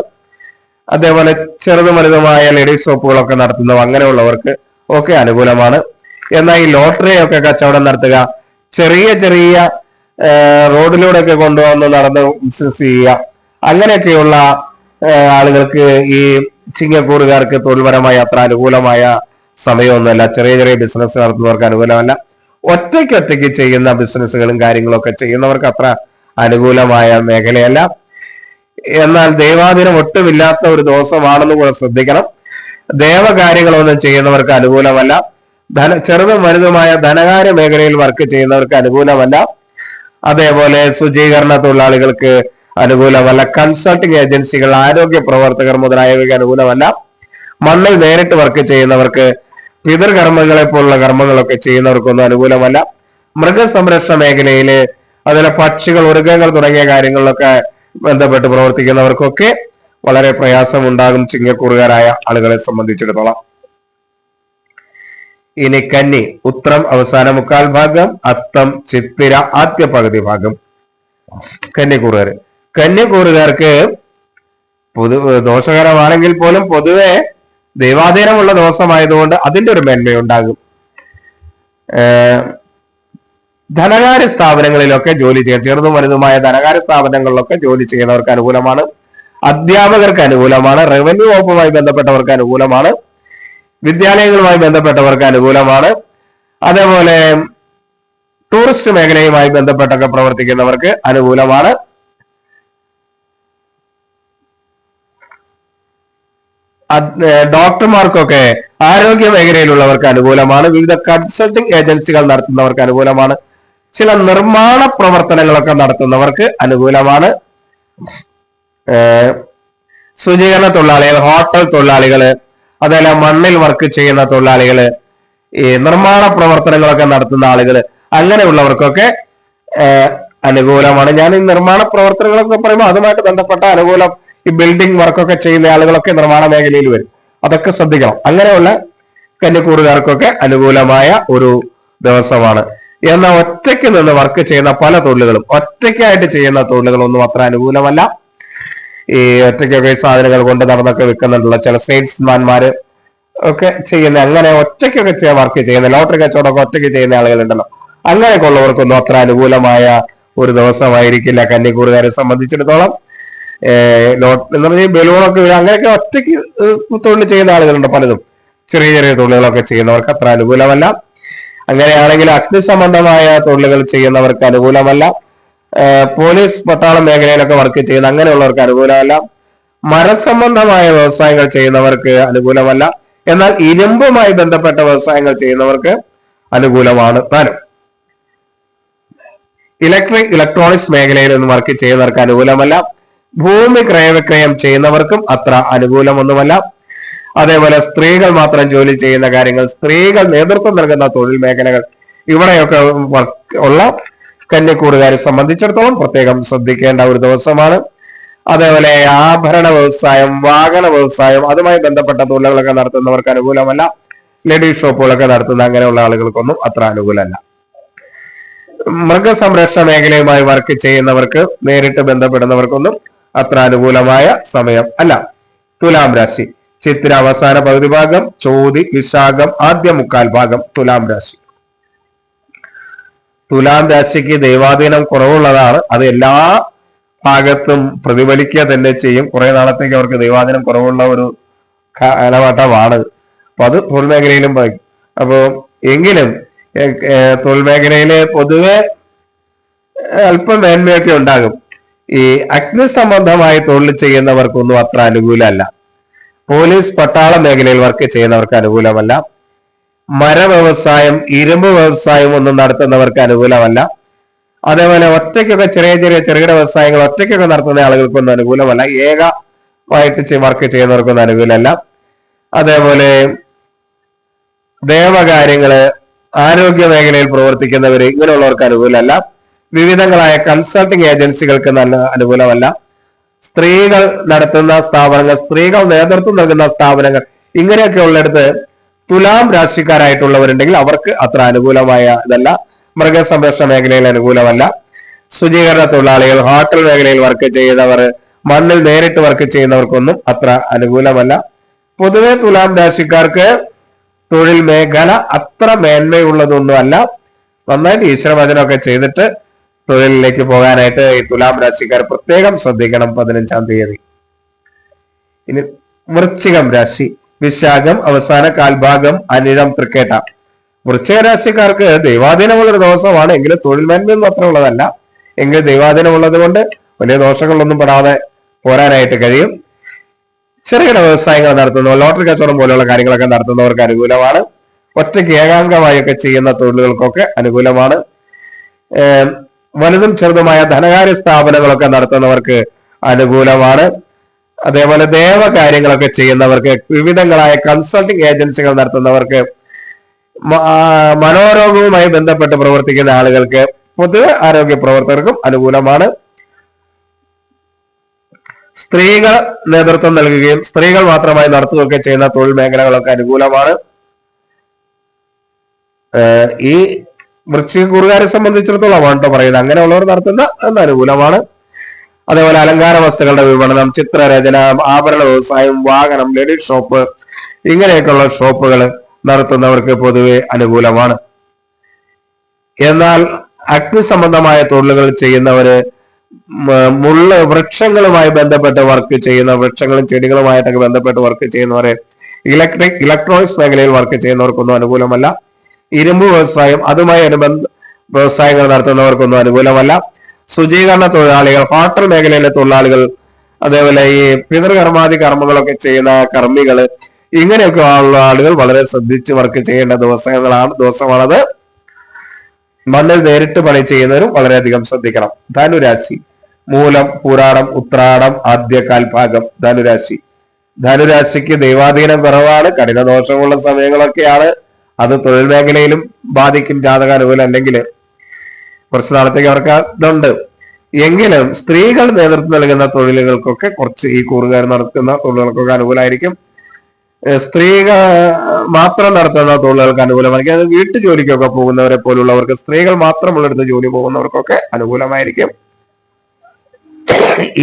അതേപോലെ ചെറുതും വലുതുമായ ലേഡീസ് ഷോപ്പുകളൊക്കെ നടത്തുന്നവർ, അങ്ങനെയുള്ളവർക്ക് ഒക്കെ അനുകൂലമാണ്. എന്നാൽ ഈ ലോട്ടറിയൊക്കെ കച്ചവടം നടത്തുക, ചെറിയ ചെറിയ റോഡിലൂടെയൊക്കെ കൊണ്ടുവന്ന് നടന്ന് ബിസിനസ് ചെയ്യുക, അങ്ങനെയൊക്കെയുള്ള ആളുകൾക്ക്, ഈ ചിങ്ങക്കൂറുകാർക്ക് തൊഴിൽപരമായി അത്ര അനുകൂലമായ സമയമൊന്നുമല്ല. ചെറിയ ചെറിയ ബിസിനസ് നടത്തുന്നവർക്ക് അനുകൂലമല്ല. ഒറ്റയ്ക്ക് ചെയ്യുന്ന ബിസിനസ്സുകളും കാര്യങ്ങളൊക്കെ ചെയ്യുന്നവർക്ക് അത്ര അനുകൂലമായ മേഖലയല്ല. എന്നാൽ ദൈവാധീനം ഒട്ടുമില്ലാത്ത ഒരു ദിവസമാണെന്ന് കൂടെ ശ്രദ്ധിക്കണം. ദേവകാര്യങ്ങളൊന്നും ചെയ്യുന്നവർക്ക് അനുകൂലമല്ല. ചെറുതും വലുതുമായ ധനകാര്യ മേഖലയിൽ വർക്ക് ചെയ്യുന്നവർക്ക് അനുകൂലമല്ല. അതേപോലെ ശുചീകരണ തൊഴിലാളികൾക്ക് അനുകൂലമല്ല. കൺസൾട്ടിംഗ് ഏജൻസികൾ, ആരോഗ്യ പ്രവർത്തകർ മുതലായവയ്ക്ക് അനുകൂലമല്ല. മണ്ണിൽ നേരിട്ട് വർക്ക് ചെയ്യുന്നവർക്ക്, പിതൃകർമ്മങ്ങളെ പോലുള്ള കർമ്മങ്ങളൊക്കെ ചെയ്യുന്നവർക്കൊന്നും അനുകൂലമല്ല. മൃഗസംരക്ഷണ മേഖലയില്, അതുപോലെ പക്ഷികൾ, മൃഗങ്ങൾ തുടങ്ങിയ കാര്യങ്ങളിലൊക്കെ ബന്ധപ്പെട്ട് പ്രവർത്തിക്കുന്നവർക്കൊക്കെ വളരെ പ്രയാസമുണ്ടാകും ചിങ്ങക്കൂറുകാരായ ആളുകളെ സംബന്ധിച്ചിടത്തോളം. ഇനി കന്നി, ഉത്രം അവസാന മുക്കാൽ ഭാഗം, അത്തം, ചിത്തിര ആദ്യ പകുതി ഭാഗം. കന്യക്കൂറുകാർക്ക് ദോഷകരമാണെങ്കിൽ പോലും പൊതുവെ ദൈവാധീനമുള്ള ദിവസമായതുകൊണ്ട് അതിന്റെ ഒരു മേന്മയുണ്ടാകും. ധനകാര്യ സ്ഥാപനങ്ങളിലൊക്കെ ജോലി ചെയ്യാൻ, ചെറുതും വലുതുമായ ധനകാര്യ സ്ഥാപനങ്ങളിലൊക്കെ ജോലി ചെയ്യുന്നവർക്ക് അനുകൂലമാണ്. അധ്യാപകർക്ക് അനുകൂലമാണ്. റവന്യൂ വകുപ്പുമായി ബന്ധപ്പെട്ടവർക്ക് അനുകൂലമാണ്. വിദ്യാലയങ്ങളുമായി ബന്ധപ്പെട്ടവർക്ക് അനുകൂലമാണ്. അതേപോലെ ടൂറിസ്റ്റ് മേഖലയുമായി ബന്ധപ്പെട്ടൊക്കെ പ്രവർത്തിക്കുന്നവർക്ക് അനുകൂലമാണ്. ഡോക്ടർമാർക്കൊക്കെ ആരോഗ്യ മേഖലയിലുള്ളവർക്ക് അനുകൂലമാണ്. വിവിധ കൺസൾട്ടിംഗ് ഏജൻസികൾ നടത്തുന്നവർക്ക് അനുകൂലമാണ്. ചില നിർമ്മാണ പ്രവർത്തനങ്ങളൊക്കെ നടത്തുന്നവർക്ക് അനുകൂലമാണ്. ശുചീകരണ തൊഴിലാളികൾ, ഹോട്ടൽ തൊഴിലാളികള്, അതല്ല മണ്ണിൽ വർക്ക് ചെയ്യുന്ന തൊഴിലാളികള്, ഈ നിർമ്മാണ പ്രവർത്തനങ്ങളൊക്കെ നടത്തുന്ന ആളുകള്, അങ്ങനെയുള്ളവർക്കൊക്കെ അനുകൂലമാണ്. ഞാൻ ഈ നിർമ്മാണ പ്രവർത്തനങ്ങളൊക്കെ പറയുമ്പോൾ അതുമായിട്ട് ബന്ധപ്പെട്ട അനുകൂലം, ഈ ബിൽഡിംഗ് വർക്കൊക്കെ ചെയ്യുന്ന ആളുകളൊക്കെ നിർമ്മാണ മേഖലയിൽ വരും. അതൊക്കെ ശ്രദ്ധിക്കണം. അങ്ങനെയുള്ള കന്നിക്കൂറുകാർക്കൊക്കെ അനുകൂലമായ ഒരു ദിവസമാണ്. എന്നാൽ ഒറ്റയ്ക്ക് നിന്ന് വർക്ക് ചെയ്യുന്ന പല തൊഴിലുകളും, ഒറ്റയ്ക്കായിട്ട് ചെയ്യുന്ന തൊഴിലുകളൊന്നും അത്ര അനുകൂലമല്ല. ഈ ഒറ്റയ്ക്കൊക്കെ സാധനങ്ങൾ കൊണ്ട് നടന്നൊക്കെ വിൽക്കുന്നുണ്ടുള്ള ചില സെയിൽസ്മാൻമാര് ഒക്കെ ചെയ്യുന്ന, അങ്ങനെ ഒറ്റയ്ക്കൊക്കെ വർക്ക് ചെയ്യുന്ന, ലോട്ടറി കച്ചവടമൊക്കെ ഒറ്റയ്ക്ക് ചെയ്യുന്ന ആളുകളുണ്ടല്ലോ, അങ്ങനെയൊക്കെ ഉള്ളവർക്കൊന്നും അത്ര അനുകൂലമായ ഒരു ദിവസമായിരിക്കില്ല കന്നിക്കൂറുകാരെ സംബന്ധിച്ചിടത്തോളം. എന്ന് പറഞ്ഞാൽ ബലൂണൊക്കെ അങ്ങനെയൊക്കെ ഒറ്റയ്ക്ക് തൊഴിൽ ചെയ്യുന്ന ആളുകളുണ്ട് പലതും. ചെറിയ ചെറിയ തൊഴിലുകളൊക്കെ ചെയ്യുന്നവർക്ക് അത്ര അനുകൂലമല്ല. അങ്ങനെയാണെങ്കിൽ അഗ്നി സംബന്ധമായ തൊഴിലുകൾ ചെയ്യുന്നവർക്ക് അനുകൂലമല്ല. പോലീസ് പട്ടാള മേഖലയിലൊക്കെ വർക്ക് ചെയ്യുന്ന അങ്ങനെയുള്ളവർക്ക് അനുകൂലമല്ല. മരസംബന്ധമായ വ്യവസായങ്ങൾ ചെയ്യുന്നവർക്ക് അനുകൂലമല്ല. എന്നാൽ ഇരുമ്പുമായി ബന്ധപ്പെട്ട വ്യവസായങ്ങൾ ചെയ്യുന്നവർക്ക് അനുകൂലമാണ് താനും. ഇലക്ട്രോണിക്സ് മേഖലയിൽ നിന്ന് വർക്ക് ചെയ്യുന്നവർക്ക് അനുകൂലമല്ല. ഭൂമി ക്രയവിക്രയം ചെയ്യുന്നവർക്കും അത്ര അനുകൂലമൊന്നുമല്ല. അതേപോലെ സ്ത്രീകൾ മാത്രം ജോലി ചെയ്യുന്ന കാര്യങ്ങൾ, സ്ത്രീകൾ നേതൃത്വം നൽകുന്ന തൊഴിൽ മേഖലകൾ, ഇവിടെയൊക്കെ ഉള്ള കന്നിക്കൂറുകാരെ സംബന്ധിച്ചിടത്തോളം പ്രത്യേകം ശ്രദ്ധിക്കേണ്ട ഒരു ദിവസമാണ്. അതേപോലെ ആഭരണ വ്യവസായം, വാഹന വ്യവസായം, അതുമായി ബന്ധപ്പെട്ട തൊഴിലുകളൊക്കെ നടത്തുന്നവർക്ക് അനുകൂലമല്ല. ലേഡീസ് ഷോപ്പുകളൊക്കെ നടത്തുന്ന അങ്ങനെയുള്ള ആളുകൾക്കൊന്നും അത്ര അനുകൂലമല്ല. മൃഗസംരക്ഷണ മേഖലയുമായി വർക്ക് ചെയ്യുന്നവർക്ക്, നേരിട്ട് ബന്ധപ്പെടുന്നവർക്കൊന്നും അത്ര അനുകൂലമായ സമയം അല്ല. തുലാം രാശി ചിത്തിര അവസാന പകുതി ഭാഗം, ചോതി വിശാഖം ആദ്യ മുക്കാൽ ഭാഗം തുലാം രാശി. തുലാം രാശിക്ക് ദൈവാധീനം കുറവുള്ളതാണ്. അത് എല്ലാ ഭാഗത്തും പ്രതിഫലിക്കുക തന്നെ ചെയ്യും. കുറെ നാളത്തേക്ക് അവർക്ക് ദൈവാധീനം കുറവുള്ള ഒരു കാലഘട്ടമാണ്. അപ്പൊ അത് തൊഴിൽ മേഖലയിലും ബാധിക്കും. അപ്പോ എങ്കിലും തൊഴിൽ മേഖലയില് പൊതുവെ അല്പം മേന്മയൊക്കെ ഉണ്ടാകും. ഈ അഗ്നി സംബന്ധമായി തൊഴിൽ ചെയ്യുന്നവർക്കൊന്നും അത്ര അനുകൂലമല്ല. പോലീസ് പട്ടാള മേഖലയിൽ വർക്ക് ചെയ്യുന്നവർക്ക് അനുകൂലമല്ല. മരവ്യവസായം, ഇരുമ്പ് വ്യവസായം ഒന്നും നടത്തുന്നവർക്ക് അനുകൂലമല്ല. അതേപോലെ ഒറ്റയ്ക്കൊക്കെ ചെറുകിട വ്യവസായങ്ങൾ ഒറ്റയ്ക്കൊക്കെ നടത്തുന്ന ആളുകൾക്കൊന്നും അനുകൂലമല്ല. ഏകമായിട്ട് വർക്ക് ചെയ്യുന്നവർക്കൊന്നും അനുകൂലമല്ല. അതേപോലെ ദേവകാര്യങ്ങള്, ആരോഗ്യ മേഖലയിൽ പ്രവർത്തിക്കുന്നവര്, ഇങ്ങനെയുള്ളവർക്ക് അനുകൂലമല്ല. വിവിധങ്ങളായ കൺസൾട്ടിംഗ് ഏജൻസികൾക്ക് നല്ല അനുകൂലമല്ല. സ്ത്രീകൾ നടത്തുന്ന സ്ഥാപനങ്ങൾ, സ്ത്രീകൾ നേതൃത്വം നൽകുന്ന സ്ഥാപനങ്ങൾ, ഇങ്ങനെയൊക്കെ ഉള്ളിടത്ത് തുലാം രാശിക്കാരായിട്ടുള്ളവരുണ്ടെങ്കിൽ അവർക്ക് അത്ര അനുകൂലമായ ഇതല്ല. മൃഗസംരക്ഷണ മേഖലയിൽ അനുകൂലമല്ല. ശുചീകരണ തൊഴിലാളികൾ, ഹോട്ടൽ മേഖലയിൽ വർക്ക് ചെയ്യുന്നവർ, മണ്ണിൽ നേരിട്ട് വർക്ക് ചെയ്യുന്നവർക്കൊന്നും അത്ര അനുകൂലമല്ല. പൊതുവെ തുലാം രാശിക്കാർക്ക് തൊഴിൽ മേഖല അത്ര മേന്മയുള്ളതൊന്നും അല്ല. നന്നായിട്ട് ഈശ്വരവചനമൊക്കെ ചെയ്തിട്ട് തൊഴിലിലേക്ക് പോകാനായിട്ട് ഈ തുലാം രാശിക്കാർ പ്രത്യേകം ശ്രദ്ധിക്കണം. 15-ാം തീയതി. ഇനി വൃശ്ചികം രാശി വിശാഖം അവസാന കാൽഭാഗം അനിഴം തൃക്കേട്ട. വൃശ്ചിക രാശിക്കാർക്ക് ദൈവാധീനമുള്ളൊരു ദിവസമാണ്. എങ്കിലും തൊഴിൽ മേന്മയൊന്നും അത്ര ഉള്ളതല്ല. എങ്കിൽ ദൈവാധീനമുള്ളത് കൊണ്ട് വലിയ ദോഷങ്ങളൊന്നും പെടാതെ പോരാനായിട്ട് കഴിയും. ചെറുകിട വ്യവസായങ്ങൾ നടത്തുന്നവർ, ലോട്ടറി കച്ചവടം പോലെയുള്ള കാര്യങ്ങളൊക്കെ നടത്തുന്നവർക്ക് അനുകൂലമാണ്. ഒറ്റയ്ക്ക് ഏകാംഗമായൊക്കെ ചെയ്യുന്ന തൊഴിലുകൾക്കൊക്കെ അനുകൂലമാണ്. വലുതും ചെറുതുമായ ധനകാര്യ സ്ഥാപനങ്ങളൊക്കെ നടത്തുന്നവർക്ക് അനുകൂലമാണ്. അതേപോലെ ദേവകാര്യങ്ങളൊക്കെ ചെയ്യുന്നവർക്ക്, വിവിധങ്ങളായ കൺസൾട്ടിംഗ് ഏജൻസികൾ നടത്തുന്നവർക്ക്, മനോരോഗവുമായി ബന്ധപ്പെട്ട് പ്രവർത്തിക്കുന്ന ആളുകൾക്ക്, പൊതുവെ ആരോഗ്യ പ്രവർത്തകർക്കും അനുകൂലമാണ്. സ്ത്രീകൾ നേതൃത്വം നൽകുകയും സ്ത്രീകൾ മാത്രമായി നടത്തുകയൊക്കെ ചെയ്യുന്ന തൊഴിൽ മേഖലകളൊക്കെ അനുകൂലമാണ്. ഈ വൃശ്ചികക്കൂറുകാരെ സംബന്ധിച്ചിടത്തോളം ആണ് പറയുന്നത്. അങ്ങനെയുള്ളവർ നടത്തുന്ന എന്ന് അനുകൂലമാണ്. അതേപോലെ അലങ്കാര വസ്തുക്കളുടെ വിപണനം, ചിത്രരചന, ആഭരണ വ്യവസായം, വാഹനം, ലേഡീസ് ഷോപ്പ്, ഇങ്ങനെയൊക്കെയുള്ള ഷോപ്പുകൾ നടത്തുന്നവർക്ക് പൊതുവെ അനുകൂലമാണ്. എന്നാൽ അഗ്നി സംബന്ധമായ തൊഴിലുകൾ ചെയ്യുന്നവര്, വൃക്ഷങ്ങളുമായി ബന്ധപ്പെട്ട് വർക്ക് ചെയ്യുന്ന, വൃക്ഷങ്ങളും ചെടികളുമായിട്ടൊക്കെ ബന്ധപ്പെട്ട് വർക്ക് ചെയ്യുന്നവരെ, ഇലക്ട്രോണിക്സ് മേഖലയിൽ വർക്ക് ചെയ്യുന്നവർക്കൊന്നും അനുകൂലമല്ല. ഇരുമ്പ് വ്യവസായം, അതുമായി അനുബന്ധ വ്യവസായങ്ങൾ നടത്തുന്നവർക്കൊന്നും അനുകൂലമല്ല. ശുചീകരണ തൊഴിലാളികൾ, ഹോട്ടൽ മേഖലയിലെ തൊഴിലാളികൾ, അതേപോലെ ഈ പിതൃകർമാദി കർമ്മങ്ങളൊക്കെ ചെയ്യുന്ന കർമ്മികള്, ഇങ്ങനെയൊക്കെ ഉള്ള ആളുകൾ വളരെ ശ്രദ്ധിച്ച് വർക്ക് ചെയ്യേണ്ട ദിവസമാണത്. മണ്ണിൽ നേരിട്ട് പണി ചെയ്യുന്നവരും വളരെയധികം ശ്രദ്ധിക്കണം. ധനുരാശി, മൂലം, പൂരാടം, ഉത്രാടം, ആദ്യ കാൽഭാഗം ധനുരാശി. ധനുരാശിക്ക് ദൈവാധീനം കുറവാണ്, കഠിന ദോഷമുള്ള സമയങ്ങളൊക്കെയാണ്. അത് തൊഴിൽ മേഖലയിലും ബാധിക്കും. ജാതകാനുകൂലം അല്ലെങ്കിൽ കുറച്ച് നാളത്തേക്ക് അവർക്ക് ഇതുണ്ട്. എങ്കിലും സ്ത്രീകൾ നേതൃത്വം നൽകുന്ന തൊഴിലുകൾക്കൊക്കെ കുറച്ച്, ഈ കൂറുകാർ നടത്തുന്ന തൊഴിലുകൾക്കൊക്കെ അനുകൂലമായിരിക്കും. സ്ത്രീകൾ മാത്രം നടത്തുന്ന തൊഴിലുകൾക്ക് അനുകൂലമായിരിക്കും. അത് വീട്ടു ജോലിക്കൊക്കെ പോകുന്നവരെ പോലുള്ളവർക്ക്, സ്ത്രീകൾ മാത്രമുള്ളെടുത്ത് ജോലി പോകുന്നവർക്കൊക്കെ അനുകൂലമായിരിക്കും.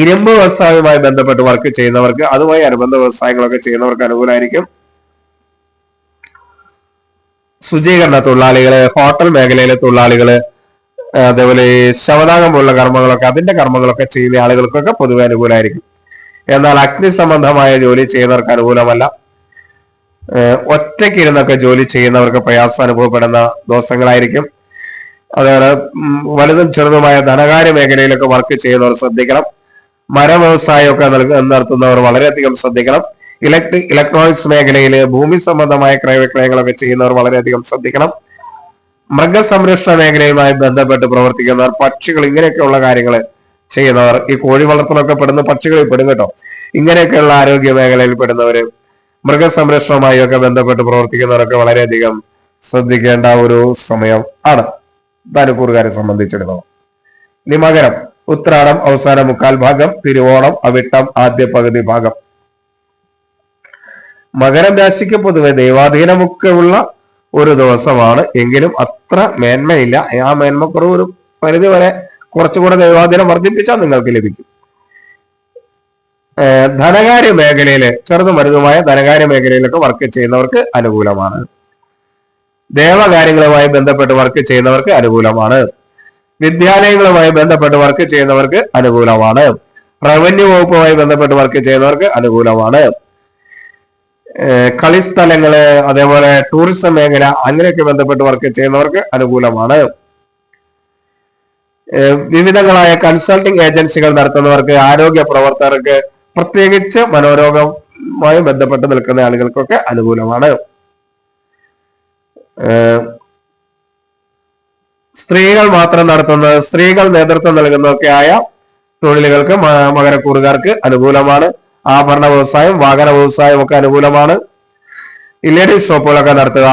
ഇരുമ്പ് വ്യവസായവുമായി ബന്ധപ്പെട്ട് വർക്ക് ചെയ്യുന്നവർക്ക്, അതുമായി അനുബന്ധ വ്യവസായങ്ങളൊക്കെ ചെയ്യുന്നവർക്ക് അനുകൂലമായിരിക്കും. ശുചീകരണ തൊഴിലാളികള്, ഹോട്ടൽ മേഖലയിലെ തൊഴിലാളികള്, അതേപോലെ ശവദാനം പോലുള്ള കർമ്മങ്ങളൊക്കെ, അതിന്റെ കർമ്മങ്ങളൊക്കെ ചെയ്യുന്ന ആളുകൾക്കൊക്കെ പൊതുവെ അനുകൂലമായിരിക്കും. എന്നാൽ അഗ്നി സംബന്ധമായ ജോലി ചെയ്യുന്നവർക്ക് അനുകൂലമല്ല. ഒറ്റയ്ക്കിരുന്നൊക്കെ ജോലി ചെയ്യുന്നവർക്ക് പ്രയാസം അനുഭവപ്പെടുന്ന ദിവസങ്ങളായിരിക്കും. അതേപോലെ വലുതും ചെറുതുമായ ധനകാര്യ മേഖലയിലൊക്കെ വർക്ക് ചെയ്യുന്നവർ ശ്രദ്ധിക്കണം. മരവ്യവസായമൊക്കെ നടത്തുന്നവർ വളരെയധികം ശ്രദ്ധിക്കണം. ഇലക്ട്രോണിക്സ് മേഖലയിൽ ഭൂമി സംബന്ധമായ ക്രയവിക്രയങ്ങളൊക്കെ ചെയ്യുന്നവർ വളരെയധികം ശ്രദ്ധിക്കണം. മൃഗസംരക്ഷണ മേഖലയുമായി ബന്ധപ്പെട്ട് പ്രവർത്തിക്കുന്നവർ, പക്ഷികൾ, ഇങ്ങനെയൊക്കെയുള്ള കാര്യങ്ങൾ ചെയ്യുന്നവർ, ഈ കോഴി വളർത്തലൊക്കെ പെടുന്ന പക്ഷികളിൽ പെടും കേട്ടോ. ഇങ്ങനെയൊക്കെയുള്ള ആരോഗ്യ മേഖലയിൽ പെടുന്നവര്, മൃഗസംരക്ഷണവുമായി ഒക്കെ ബന്ധപ്പെട്ട് പ്രവർത്തിക്കുന്നവരൊക്കെ വളരെയധികം ശ്രദ്ധിക്കേണ്ട ഒരു സമയം ആണ് ധനുക്കൂറുകാരെ സംബന്ധിച്ചിടത്തോളം. ഇനി മകരം, ഉത്രാടം അവസാന മുക്കാൽ ഭാഗം, തിരുവോണം അവിട്ടം ആദ്യ പകുതി ഭാഗം. മകരം രാശിക്ക് പൊതുവെ ദൈവാധീനമൊക്കെ ഉള്ള ഒരു ദിവസമാണ്. എങ്കിലും അത്ര മേന്മയില്ല. ആ മേന്മക്കുറവ് ഒരു പരിധി വരെ കുറച്ചുകൂടെ ദൈവാധീനം വർദ്ധിപ്പിച്ചാൽ നിങ്ങൾക്ക് ലഭിക്കും. ധനകാര്യ മേഖലയില്, ചെറുതും വലുതുമായ ധനകാര്യ മേഖലയിലൊക്കെ വർക്ക് ചെയ്യുന്നവർക്ക് അനുകൂലമാണ്. ദേവകാര്യങ്ങളുമായി ബന്ധപ്പെട്ട് വർക്ക് ചെയ്യുന്നവർക്ക് അനുകൂലമാണ്. വിദ്യാലയങ്ങളുമായി ബന്ധപ്പെട്ട് വർക്ക് ചെയ്യുന്നവർക്ക് അനുകൂലമാണ്. റവന്യൂ വകുപ്പുമായി ബന്ധപ്പെട്ട് വർക്ക് ചെയ്യുന്നവർക്ക് അനുകൂലമാണ്. കളിസ്ഥലങ്ങള്, അതേപോലെ ടൂറിസം മേഖല, അങ്ങനെയൊക്കെ ബന്ധപ്പെട്ട് വർക്ക് ചെയ്യുന്നവർക്ക് അനുകൂലമാണ്. വിവിധങ്ങളായ കൺസൾട്ടിംഗ് ഏജൻസികൾ നടത്തുന്നവർക്ക്, ആരോഗ്യ പ്രവർത്തകർക്ക്, പ്രത്യേകിച്ച് മനോരോഗവുമായി ബന്ധപ്പെട്ട് നിൽക്കുന്ന ആളുകൾക്കൊക്കെ അനുകൂലമാണ്. സ്ത്രീകൾ മാത്രം നടത്തുന്നത്, സ്ത്രീകൾ നേതൃത്വം നൽകുന്നതൊക്കെ ആയ തൊഴിലുകൾക്ക് മകരക്കൂറുകാർക്ക് അനുകൂലമാണ്. ആഭരണ വ്യവസായം, വാഹന വ്യവസായം ഒക്കെ അനുകൂലമാണ്. ലേഡീസ് ഷോപ്പുകളൊക്കെ നടത്തുക,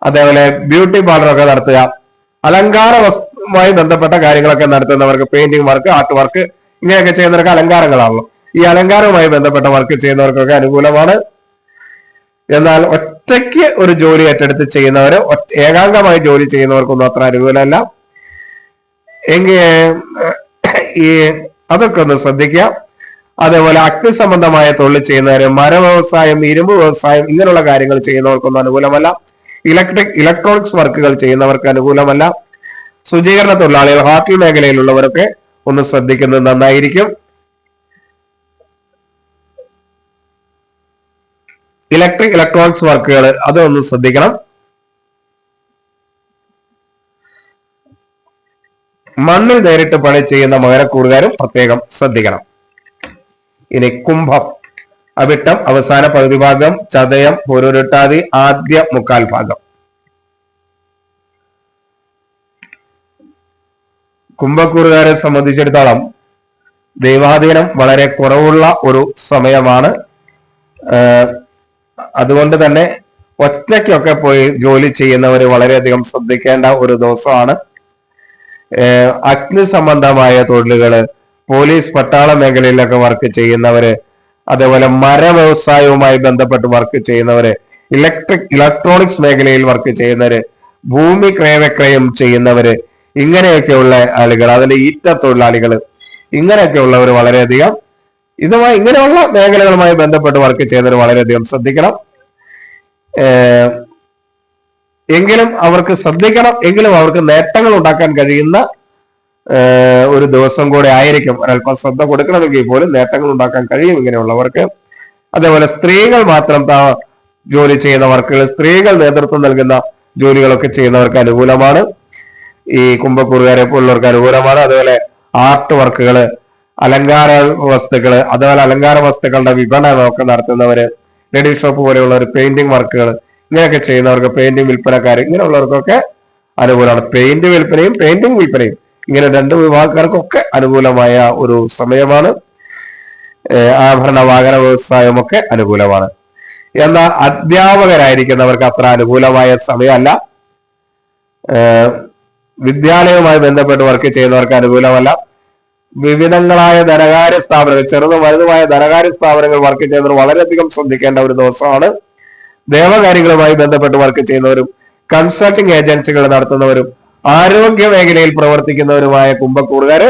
അതേപോലെ ബ്യൂട്ടി പാർലറൊക്കെ നടത്തുക, അലങ്കാരവുമായി ബന്ധപ്പെട്ട കാര്യങ്ങളൊക്കെ നടത്തുന്നവർക്ക്, പെയിന്റിംഗ് വർക്ക്, ആർട്ട് വർക്ക്, ഇങ്ങനെയൊക്കെ ചെയ്യുന്നവർക്ക് അലങ്കാരങ്ങളാണല്ലോ. ഈ അലങ്കാരവുമായി ബന്ധപ്പെട്ട വർക്ക് ചെയ്യുന്നവർക്കൊക്കെ അനുകൂലമാണ്. എന്നാൽ ഒറ്റയ്ക്ക് ഒരു ജോലി ഏറ്റെടുത്ത് ചെയ്യുന്നവര്, ഏകാംഗമായി ജോലി ചെയ്യുന്നവർക്കൊന്നും അത്ര അനുകൂലമല്ല. അതൊക്കെ ഒന്ന് ശ്രദ്ധിക്കുക. അതേപോലെ അഗ്നി സംബന്ധമായ തൊഴിൽ ചെയ്യുന്നവര്, മരവ്യവസായം, ഇരുമ്പ് വ്യവസായം, ഇങ്ങനെയുള്ള കാര്യങ്ങൾ ചെയ്യുന്നവർക്കൊന്നും അനുകൂലമല്ല. ഇലക്ട്രോണിക്സ് വർക്കുകൾ ചെയ്യുന്നവർക്ക് അനുകൂലമല്ല. ശുചീകരണ തൊഴിലാളികൾ, ഹോട്ടൽ മേഖലയിലുള്ളവരൊക്കെ ഒന്ന് ശ്രദ്ധിക്കുന്നത് നന്നായിരിക്കും. ഇലക്ട്രോണിക്സ് വർക്കുകൾ, അതൊന്ന് ശ്രദ്ധിക്കണം. മണ്ണിൽ നേരിട്ട് പണി ചെയ്യുന്ന മകരക്കൂറുകാരും പ്രത്യേകം ശ്രദ്ധിക്കണം. ഇനി കുംഭം, അവിട്ടം അവസാന പകുതി ഭാഗം, ചതയം പൂരുരുട്ടാതി ആദ്യ മുക്കാൽ ഭാഗം. കുംഭക്കൂറുകാരെ സംബന്ധിച്ചിടത്തോളം ദൈവാധീനം വളരെ കുറവുള്ള ഒരു സമയമാണ്. അതുകൊണ്ട് തന്നെ ഒറ്റയ്ക്കൊക്കെ പോയി ജോലി ചെയ്യുന്നവര് വളരെയധികം ശ്രദ്ധിക്കേണ്ട ഒരു ദിവസമാണ്. അഗ്നി സംബന്ധമായ തൊഴിലുകള്, പോലീസ് പട്ടാള മേഖലയിലൊക്കെ വർക്ക് ചെയ്യുന്നവര്, അതേപോലെ മരവ്യവസായവുമായി ബന്ധപ്പെട്ട് വർക്ക് ചെയ്യുന്നവര്, ഇലക്ട്രോണിക്സ് മേഖലയിൽ വർക്ക് ചെയ്യുന്നവര്, ഭൂമി ക്രയവിക്രയം ചെയ്യുന്നവര്, ഇങ്ങനെയൊക്കെയുള്ള ആളുകൾ, അതിൽ ഈറ്റ തൊഴിലാളികള്, ഇങ്ങനെയൊക്കെയുള്ളവർ വളരെയധികം ഇങ്ങനെയുള്ള മേഖലകളുമായി ബന്ധപ്പെട്ട് വർക്ക് ചെയ്യുന്നവർ വളരെയധികം ശ്രദ്ധിക്കണം. എങ്കിലും അവർക്ക് നേട്ടങ്ങൾ ഉണ്ടാക്കാൻ കഴിയുന്ന ഒരു ദിവസം കൂടെ ആയിരിക്കും. ഒരല്പം ശ്രദ്ധ കൊടുക്കണമെങ്കിൽ പോലും നേട്ടങ്ങൾ ഉണ്ടാക്കാൻ കഴിയും ഇങ്ങനെയുള്ളവർക്ക്. അതേപോലെ സ്ത്രീകൾ മാത്രം ജോലി ചെയ്യുന്ന വർക്കുകൾ, സ്ത്രീകൾ നേതൃത്വം നൽകുന്ന ജോലികളൊക്കെ ചെയ്യുന്നവർക്ക് അനുകൂലമാണ്. ഈ കുംഭക്കൂറുകാരെ പോലുള്ളവർക്ക് അനുകൂലമാണ്. അതുപോലെ ആർട്ട് വർക്കുകള്, അലങ്കാര വസ്തുക്കള്, അതുപോലെ അലങ്കാര വസ്തുക്കളുടെ വിപണനമൊക്കെ നടത്തുന്നവര്, റെഡി ഷോപ്പ് പോലെയുള്ള ഒരു പെയിന്റിംഗ് വർക്കുകൾ ഇങ്ങനെയൊക്കെ ചെയ്യുന്നവർക്ക്, പെയിന്റിംഗ് വിൽപ്പനക്കാർ, ഇങ്ങനെയുള്ളവർക്കൊക്കെ അനുകൂലമാണ്. പെയിന്റ് വിൽപ്പനയും പെയിന്റിംഗ് വിൽപ്പനയും ഇങ്ങനെ രണ്ട് വിഭാഗക്കാർക്കൊക്കെ അനുകൂലമായ ഒരു സമയമാണ്. ആഭരണ വാഹന വ്യവസായമൊക്കെ അനുകൂലമാണ്. എന്നാൽ അധ്യാപകരായിരിക്കുന്നവർക്ക് അത്ര അനുകൂലമായ സമയമല്ല. വിദ്യാലയവുമായി ബന്ധപ്പെട്ട് വർക്ക് ചെയ്യുന്നവർക്ക് അനുകൂലമല്ല. വിവിധങ്ങളായ ധനകാര്യ സ്ഥാപനങ്ങൾ, ചെറുതും വലുതുമായ ധനകാര്യ സ്ഥാപനങ്ങൾ വർക്ക് ചെയ്യുന്നവർ വളരെയധികം ശ്രദ്ധിക്കേണ്ട ഒരു ദിവസമാണ്. ദേവകാര്യങ്ങളുമായി ബന്ധപ്പെട്ട് വർക്ക് ചെയ്യുന്നവരും കൺസൾട്ടിംഗ് ഏജൻസികൾ നടത്തുന്നവരും ആരോഗ്യ മേഖലയിൽ പ്രവർത്തിക്കുന്നവരുമായ കുംഭക്കൂറുകാര്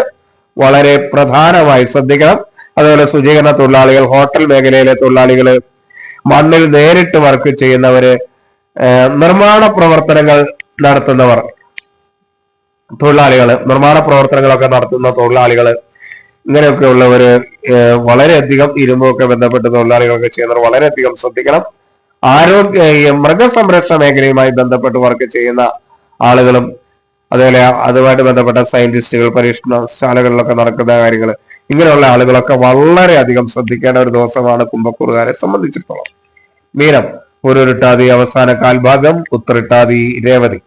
വളരെ പ്രധാനമായി ശ്രദ്ധിക്കണം. അതുപോലെ ശുചീകരണ തൊഴിലാളികൾ, ഹോട്ടൽ മേഖലയിലെ തൊഴിലാളികള്, മണ്ണിൽ നേരിട്ട് വർക്ക് ചെയ്യുന്നവര്, നിർമ്മാണ പ്രവർത്തനങ്ങൾ നടത്തുന്നവർ, തൊഴിലാളികള്, നിർമ്മാണ പ്രവർത്തനങ്ങളൊക്കെ നടത്തുന്ന തൊഴിലാളികള്, ഇങ്ങനെയൊക്കെ ഉള്ളവര് വളരെയധികം ഇരുമ്പൊക്കെ ബന്ധപ്പെട്ട് തൊഴിലാളികളൊക്കെ ചെയ്യുന്നവർ വളരെയധികം ശ്രദ്ധിക്കണം. മൃഗസംരക്ഷണ മേഖലയുമായി ബന്ധപ്പെട്ട് വർക്ക് ചെയ്യുന്ന ആളുകളും അതുപോലെ അതുമായിട്ട് ബന്ധപ്പെട്ട സയന്റിസ്റ്റുകൾ, പരീക്ഷണശാലകളിലൊക്കെ നടക്കുന്ന കാര്യങ്ങൾ, ഇങ്ങനെയുള്ള ആളുകളൊക്കെ വളരെയധികം ശ്രദ്ധിക്കേണ്ട ഒരു ദിവസമാണ് കുംഭക്കൂറുകാരെ സംബന്ധിച്ചിടത്തോളം. മീനം, പൂരുരുട്ടാതി അവസാന കാൽഭാഗം, ഉത്തരട്ടാതി രേവതി.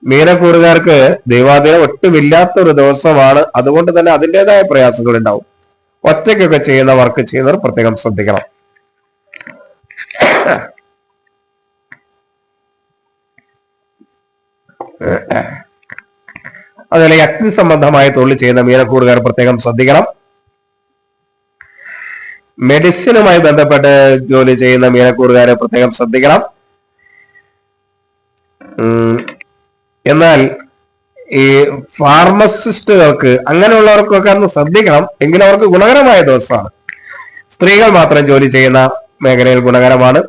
മീനക്കൂറുകാർക്ക് ദൈവാധീനം ഒട്ടുമില്ലാത്ത ഒരു ദിവസമാണ്. അതുകൊണ്ട് തന്നെ അതിൻ്റെതായ പ്രയാസങ്ങൾ ഉണ്ടാവും. ഒറ്റയ്ക്കൊക്കെ ചെയ്യുന്ന വർക്ക് ചെയ്യുന്നവർ പ്രത്യേകം ശ്രദ്ധിക്കണം. അതുപോലെ അഗ്നി സംബന്ധമായ തൊഴിൽ ചെയ്യുന്ന മീനക്കൂറുകാർ പ്രത്യേകം ശ്രദ്ധിക്കണം. മെഡിസിനുമായി ബന്ധപ്പെട്ട് ജോലി ചെയ്യുന്ന മീനക്കൂറുകാരെ പ്രത്യേകം ശ്രദ്ധിക്കണം. എന്നാൽ ഈ ഫാർമസിസ്റ്റുകൾക്ക് അങ്ങനെയുള്ളവർക്കൊക്കെ ഒന്ന് ശ്രദ്ധിക്കണം. എങ്കിലും അവർക്ക് ഗുണകരമായ ദിവസമാണ്. സ്ത്രീകൾ മാത്രം ജോലി ചെയ്യുന്ന മേഖലയിൽ ഗുണകരമാണ്.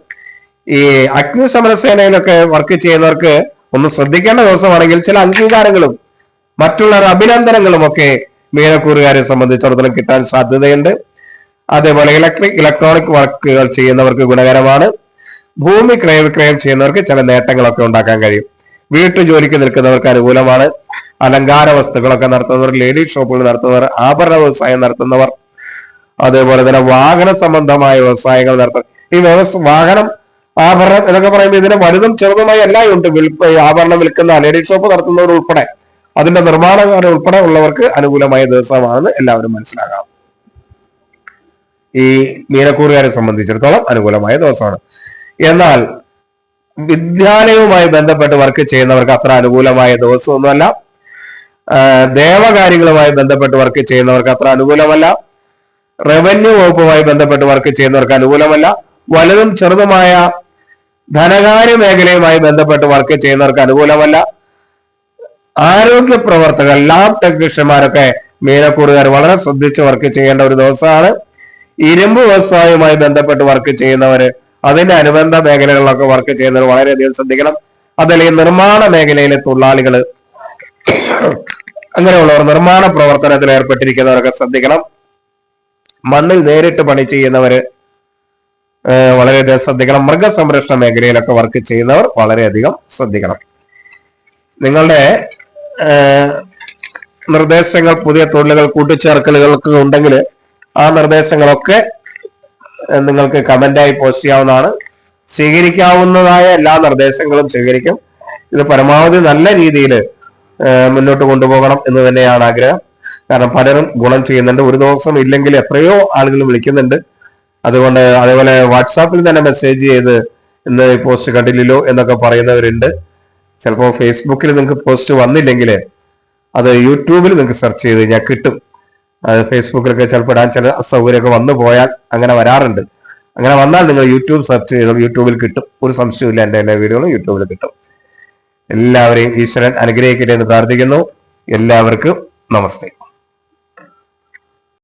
ഈ അഗ്നിശമന സേനയിലൊക്കെ വർക്ക് ചെയ്യുന്നവർക്ക് ഒന്ന് ശ്രദ്ധിക്കേണ്ട ദിവസമാണെങ്കിൽ ചില അംഗീകാരങ്ങളും മറ്റുള്ളവരുടെ അഭിനന്ദനങ്ങളും ഒക്കെ മീനക്കൂറുകാരെ സംബന്ധിച്ചിടത്തോളം കിട്ടാൻ സാധ്യതയുണ്ട്. അതേപോലെ ഇലക്ട്രോണിക് വർക്കുകൾ ചെയ്യുന്നവർക്ക് ഗുണകരമാണ്. ഭൂമി ക്രയവിക്രയം ചെയ്യുന്നവർക്ക് ചില നേട്ടങ്ങളൊക്കെ ഉണ്ടാക്കാൻ കഴിയും. വീട്ടു ജോലിക്ക് നിൽക്കുന്നവർക്ക് അനുകൂലമാണ്. അലങ്കാര വസ്തുക്കളൊക്കെ നടത്തുന്നവർ, ലേഡീസ് ഷോപ്പുകൾ നടത്തുന്നവർ, ആഭരണ വ്യവസായം നടത്തുന്നവർ, അതേപോലെ തന്നെ വാഹന സംബന്ധമായ വ്യവസായങ്ങൾ നടത്തുന്നവർ. ഈ വാഹനം, ആഭരണം എന്നൊക്കെ പറയുമ്പോൾ ഇതിന് വലുതും ചെറുതുമായി എല്ലാം ഉണ്ട്. ആഭരണം വിൽക്കുന്ന ലേഡീസ് ഷോപ്പ് നടത്തുന്നവർ ഉൾപ്പെടെ, അതിന്റെ നിർമ്മാണക്കാർ ഉൾപ്പെടെ ഉള്ളവർക്ക് അനുകൂലമായ ദിവസമാണെന്ന് എല്ലാവരും മനസ്സിലാക്കാം. ഈ മീനക്കൂറുകാരെ സംബന്ധിച്ചിടത്തോളം അനുകൂലമായ ദിവസമാണ്. എന്നാൽ വിദ്യാലയവുമായി ബന്ധപ്പെട്ട് വർക്ക് ചെയ്യുന്നവർക്ക് അത്ര അനുകൂലമായ ദിവസമൊന്നുമല്ല. ദേവകാര്യങ്ങളുമായി ബന്ധപ്പെട്ട് വർക്ക് ചെയ്യുന്നവർക്ക് അത്ര അനുകൂലമല്ല. റവന്യൂ വകുപ്പുമായി ബന്ധപ്പെട്ട് വർക്ക് ചെയ്യുന്നവർക്ക് അനുകൂലമല്ല. വലുതും ചെറുതുമായ ധനകാര്യ മേഖലയുമായി ബന്ധപ്പെട്ട് വർക്ക് ചെയ്യുന്നവർക്ക് അനുകൂലമല്ല. ആരോഗ്യ പ്രവർത്തകർ, ലാബ് ടെക്നീഷ്യന്മാരൊക്കെ മീനക്കൂറുകാർ വളരെ ശ്രദ്ധിച്ച് വർക്ക് ചെയ്യേണ്ട ഒരു ദിവസമാണ്. ഇരുമ്പ് വ്യവസായവുമായി ബന്ധപ്പെട്ട് വർക്ക് ചെയ്യുന്നവര്, അതിന്റെ അനുബന്ധ മേഖലകളിലൊക്കെ വർക്ക് ചെയ്യുന്നവർ വളരെയധികം ശ്രദ്ധിക്കണം. അതല്ലെങ്കിൽ നിർമ്മാണ മേഖലയിലെ തൊഴിലാളികള്, അങ്ങനെയുള്ളവർ, നിർമ്മാണ പ്രവർത്തനത്തിൽ ഏർപ്പെട്ടിരിക്കുന്നവരൊക്കെ ശ്രദ്ധിക്കണം. മണ്ണിൽ നേരിട്ട് പണി ചെയ്യുന്നവര് വളരെയധികം ശ്രദ്ധിക്കണം. മൃഗസംരക്ഷണ മേഖലയിലൊക്കെ വർക്ക് ചെയ്യുന്നവർ വളരെയധികം ശ്രദ്ധിക്കണം. നിങ്ങളുടെ നിർദ്ദേശങ്ങൾ, പുതിയ തൊഴിലുകൾ, കൂട്ടിച്ചേർക്കലുകൾക്ക് ഉണ്ടെങ്കിൽ ആ നിർദ്ദേശങ്ങളൊക്കെ നിങ്ങൾക്ക് കമന്റായി പോസ്റ്റ് ചെയ്യാവുന്നതാണ്. സ്വീകരിക്കാവുന്നതായ എല്ലാ നിർദ്ദേശങ്ങളും സ്വീകരിക്കും. ഇത് പരമാവധി നല്ല രീതിയിൽ മുന്നോട്ട് കൊണ്ടുപോകണം എന്ന് തന്നെയാണ് ആഗ്രഹം. കാരണം പലരും ഗുണം ചെയ്യുന്നുണ്ട്. ഒരു ദിവസം ഇല്ലെങ്കിൽ എത്രയോ ആളുകൾ വിളിക്കുന്നുണ്ട്. അതുകൊണ്ട് അതേപോലെ വാട്സാപ്പിൽ തന്നെ മെസ്സേജ് ചെയ്ത് ഇന്ന് പോസ്റ്റ് കണ്ടില്ലല്ലോ എന്നൊക്കെ പറയുന്നവരുണ്ട്. ചിലപ്പോൾ ഫേസ്ബുക്കിൽ നിങ്ങൾക്ക് പോസ്റ്റ് വന്നില്ലെങ്കിൽ അത് യൂട്യൂബിൽ നിങ്ങൾക്ക് സെർച്ച് ചെയ്ത് കഴിഞ്ഞാൽ കിട്ടും. അത് ഫേസ്ബുക്കിലൊക്കെ ചിലപ്പോൾ ഇടാൻ ചില അസൗകര്യമൊക്കെ വന്നു പോയാൽ അങ്ങനെ വരാറുണ്ട്. അങ്ങനെ വന്നാൽ നിങ്ങൾ യൂട്യൂബ് സെർച്ച് ചെയ്താൽ യൂട്യൂബിൽ കിട്ടും. ഒരു സംശയമില്ല, എൻ്റെ എല്ലാ വീഡിയോകളും യൂട്യൂബിൽ കിട്ടും. എല്ലാവരെയും ഈശ്വരൻ അനുഗ്രഹിക്കട്ടെ എന്ന് പ്രാർത്ഥിക്കുന്നു. എല്ലാവർക്കും നമസ്തേ.